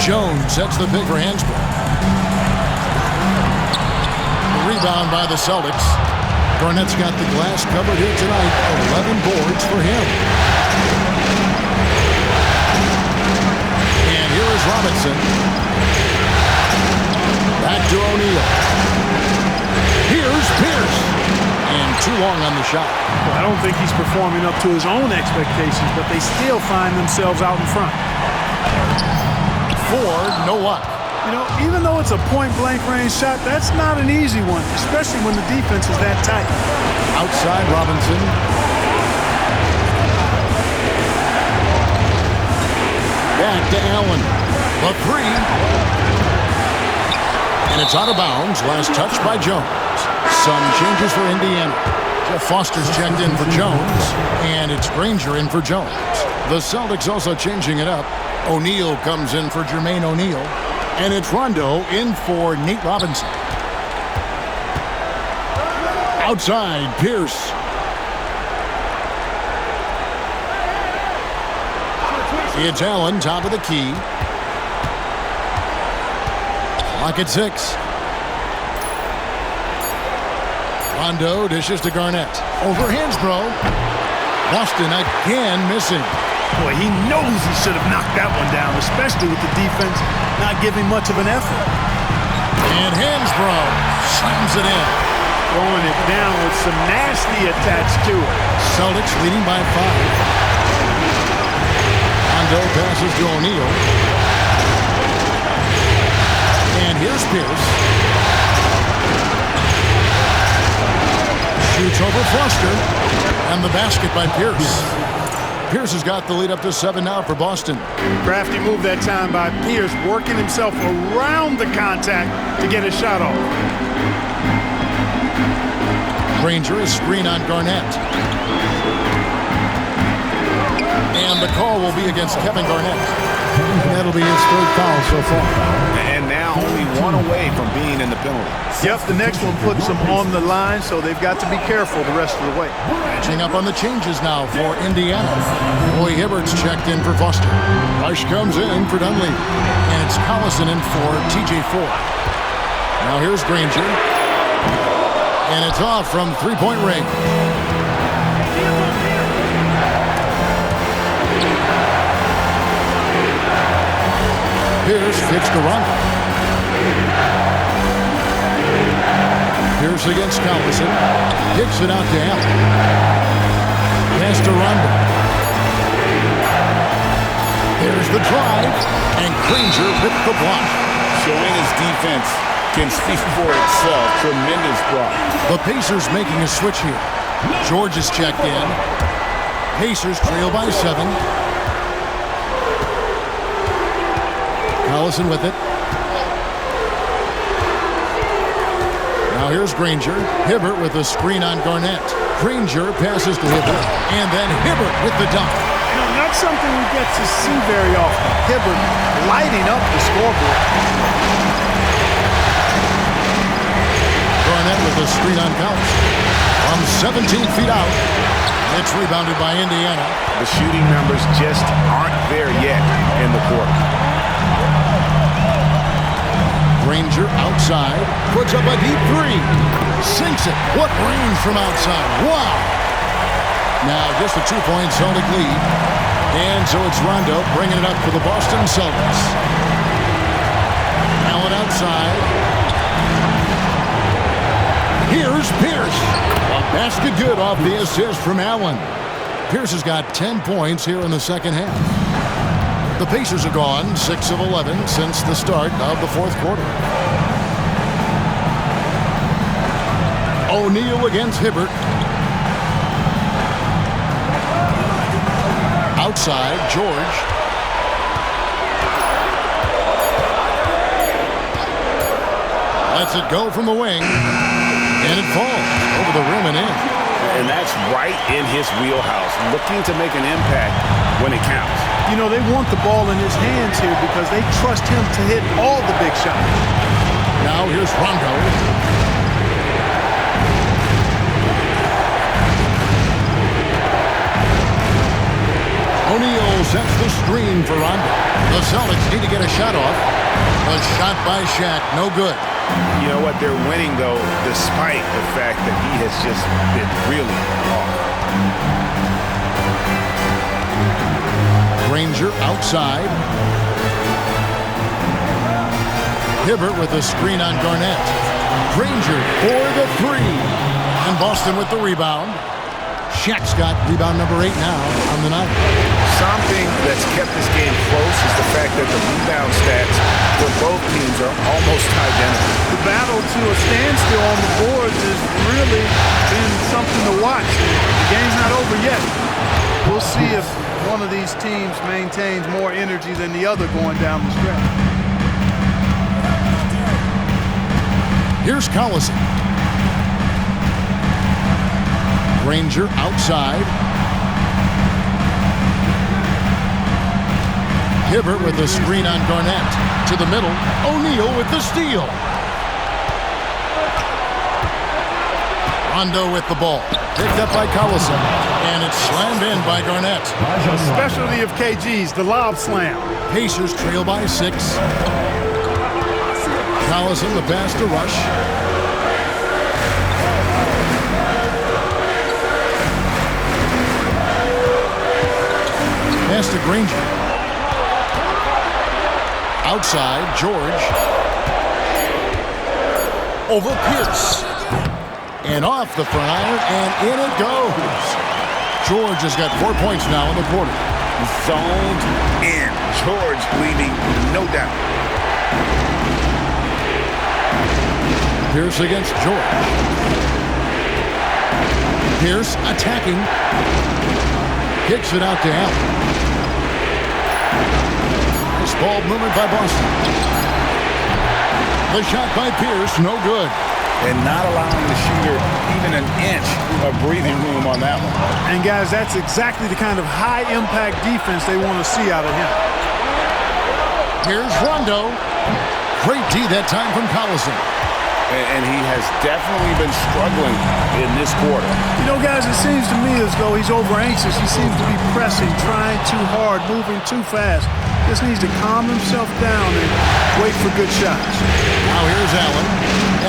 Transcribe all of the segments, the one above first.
Jones sets the pick for Hansbrough. Rebound by the Celtics. Garnett's got the glass covered here tonight. 11 boards for him. And here is Robinson. Back to O'Neal. Here's Pierce. And too long on the shot. Well, I don't think he's performing up to his own expectations, but they still find themselves out in front. Ford, no luck. You know, even though it's a point-blank range shot, that's not an easy one, especially when the defense is that tight. Outside Robinson. Back to Allen. The three. And it's out of bounds. Last touch by Jones. Some changes for Indiana. Jeff Foster's checked in for Jones. And it's Granger in for Jones. The Celtics also changing it up. O'Neal comes in for Jermaine O'Neal. And it's Rondo in for Nate Robinson. Outside, Pierce. It's Allen, top of the key. Clock at 6. Rondo dishes to Garnett. Over Hansbrough. Boston again missing. Boy, he knows he should have knocked that one down, especially with the defense not giving much of an effort. And Hansbrough slams it in. Throwing it down with some nasty attached to it. Celtics leading by 5. Rondo passes to O'Neal. And here's Pierce. Shoots over Foster. And the basket by Pierce. Pierce has got the lead up to 7 now for Boston. Crafty move that time by Pierce, working himself around the contact to get a shot off. Granger is screen on Garnett. And the call will be against Kevin Garnett. That'll be his 3rd foul so far. And now only 1 away from being in the penalty. Yep, the next one puts them on the line, so they've got to be careful the rest of the way. Matching up on the changes now for Indiana. Roy Hibbert's checked in for Foster. Rush comes in for Dunleavy. And it's Collison in for TJ Ford. Now here's Granger. And it's off from 3-point range. Pierce kicks to Rondo. Pierce against Collison. Kicks it out to Allen. Pass to Rondo. There's the drive. And Granger with the block. Showing his defense can speak for itself. Tremendous block. The Pacers making a switch here. George is checked in. Pacers trail by 7. Collison with it. Now here's Granger. Hibbert with a screen on Garnett. Granger passes to Hibbert. And then Hibbert with the dunk. You know, not something we get to see very often. Hibbert lighting up the scoreboard. Garnett with a screen on Collison. From 17 feet out. It's rebounded by Indiana. The shooting numbers just aren't there yet in the quarter. Granger outside, puts up a deep 3, sinks it. What range from outside? Wow! Now just a 2-point Celtic lead, and so it's Rondo bringing it up for the Boston Celtics. Allen outside. Here's Pierce. A basket good off the assist from Allen. Pierce has got 10 points here in the second half. The Pacers are gone 6 of 11 since the start of the 4th quarter. O'Neal against Hibbert. Outside, George. Lets it go from the wing. And it falls over the rim and in. And that's right in his wheelhouse, looking to make an impact when it counts. You know, they want the ball in his hands here because they trust him to hit all the big shots. Now here's Rondo. O'Neal sets the screen for Rondo. The Celtics need to get a shot off. A shot by Shaq, no good. You know what? They're winning, though, despite the fact that he has just been really off. Granger outside. Hibbert with a screen on Garnett. Granger for the three. And Boston with the rebound. Shaq's got rebound number 8 now on the night. Something that's kept this game close is the fact that the rebound stats for both teams are almost identical. The battle to a standstill on the boards has really been something to watch. The game's not over yet. We'll see if one of these teams maintains more energy than the other going down the stretch. Here's Collison. Granger outside. Hibbert with the screen on Garnett. To the middle. O'Neal with the steal. Rondo with the ball. Picked up by Collison. And it's slammed in by Garnett. A specialty of KG's, the lob slam. Pacers trail by 6. Collison the pass to Rush. Pass to Granger. Outside, George. Over Pierce. And off the front iron, and in it goes. George has got 4 points now in the quarter. Zoned in. George leading, no doubt. Pierce against George. Pierce attacking. Kicks it out to Allen. Nice ball movement by Boston. The shot by Pierce, no good. And not allowing the shooter even an inch of breathing room on that one. And guys, that's exactly the kind of high-impact defense they want to see out of him. Here's Rondo. Great D that time from Collison. And he has definitely been struggling in this quarter. You know, guys, it seems to me as though he's over-anxious. He seems to be pressing, trying too hard, moving too fast. Just needs to calm himself down and wait for good shots. Now here's Allen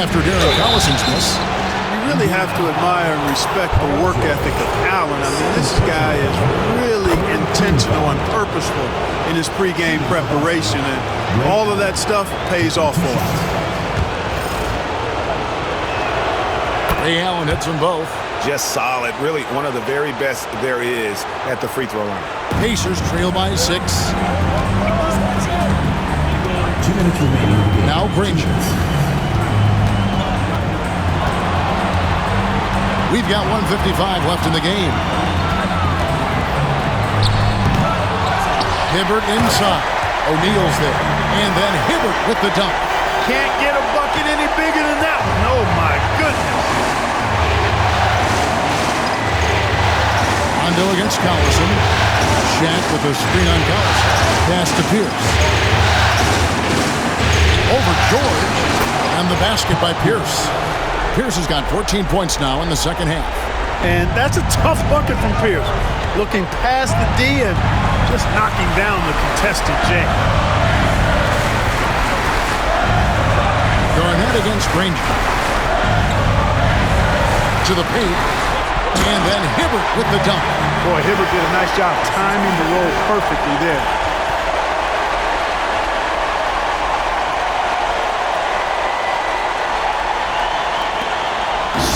after Darren Collison's miss. You really have to admire and respect the work ethic of Allen. I mean, this guy is really intentional and purposeful in his pregame preparation, and all of that stuff pays off for him. Ray Allen hits them both. Just solid. Really one of the very best there is at the free throw line. Pacers trail by 6. 2 minutes remaining. Now Granger. We've got 1:55 left in the game. Hibbert inside. O'Neal's there. And then Hibbert with the dunk. Can't get a bucket any bigger than that one. Oh, my goodness. Rondo against Collison. Shaq with a screen on Collison. Pass to Pierce. Over George. And the basket by Pierce. Pierce has got 14 points now in the second half. And that's a tough bucket from Pierce. Looking past the D and just knocking down the contested J. Garnett against Granger. To the paint. And then Hibbert with the dunk. Boy, Hibbert did a nice job timing the roll perfectly there.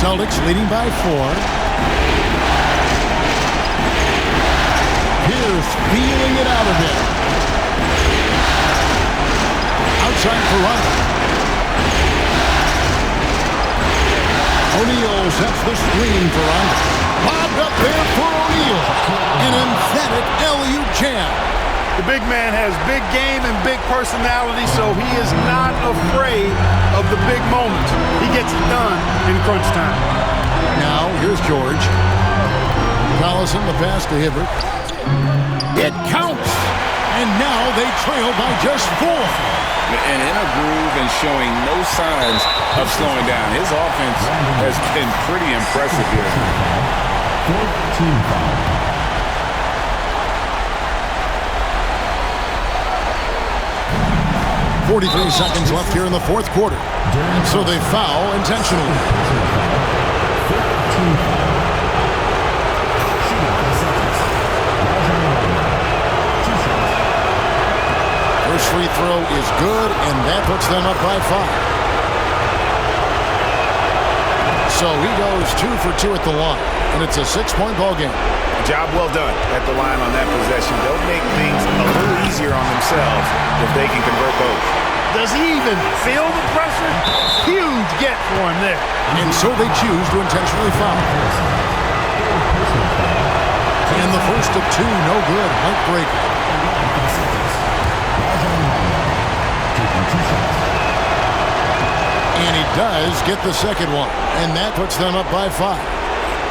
Celtics leading by 4. Pierce feeling it out of it. Outside for Rondo. O'Neal sets the screen for Rondo. Bobbed up there for O'Neal. An emphatic LU jam. The big man has big game and big personality, so he is not afraid of the big moments. He gets it done in crunch time. Now, here's George. Collison, the pass to Hibbert. It counts! And now they trail by just 4. And in a groove and showing no signs of slowing down. His offense has been pretty impressive here. 14 foul. 43 seconds left here in the fourth quarter. And so they foul intentionally. First free throw is good, and that puts them up by 5. So he goes 2 for 2 at the line, and it's a 6-point ball game. Job well done at the line on that possession. They'll make things a little easier on themselves if they can convert those. Does he even feel the pressure? Huge get for him there. And so they choose to intentionally foul. And the first of 2, no good. Heartbreaker. And he does get the second one, and that puts them up by 5.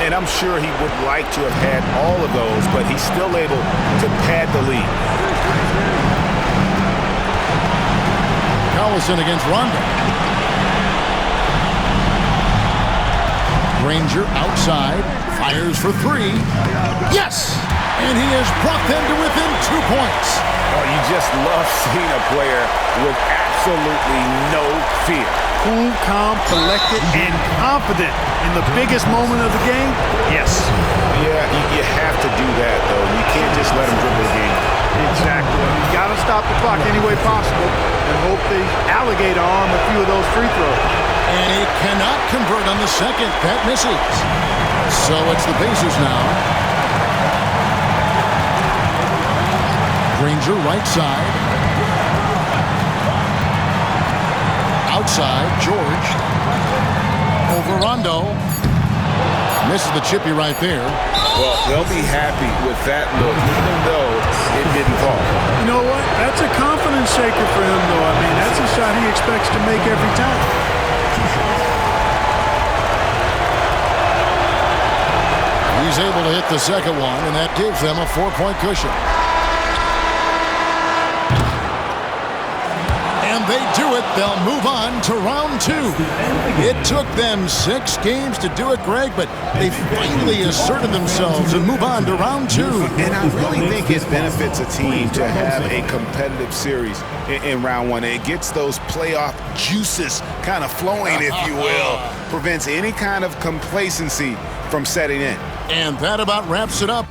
And I'm sure he would like to have had all of those, but he's still able to pad the lead. Collison against Rondo. Granger outside, fires for 3. Yes! And he has brought them to within 2 points. Oh, you just love seeing a player with absolutely no fear. Cool, calm, collected, and confident in the biggest moment of the game? Yes. Yeah, you have to do that, though. You can't just let him dribble the game. Exactly. You got to stop the clock any way possible and hope they alligator arm a few of those free throws. And he cannot convert on the second. That misses. So it's the Pacers now. Granger right side. Outside, George. Over Rondo. Misses the chippy right there. Well, they'll be happy with that look, even though it didn't fall. You know what? That's a confidence shaker for him, though. I mean, that's a shot he expects to make every time. He's able to hit the second one, and that gives them a 4-point cushion. And they do it. They'll move on to round 2. It took them 6 games to do it, Greg, but they finally asserted themselves and move on to round 2. And I really think it benefits a team to have a competitive series in round 1. It gets those playoff juices kind of flowing, if you will. Prevents any kind of complacency from setting in. And that about wraps it up.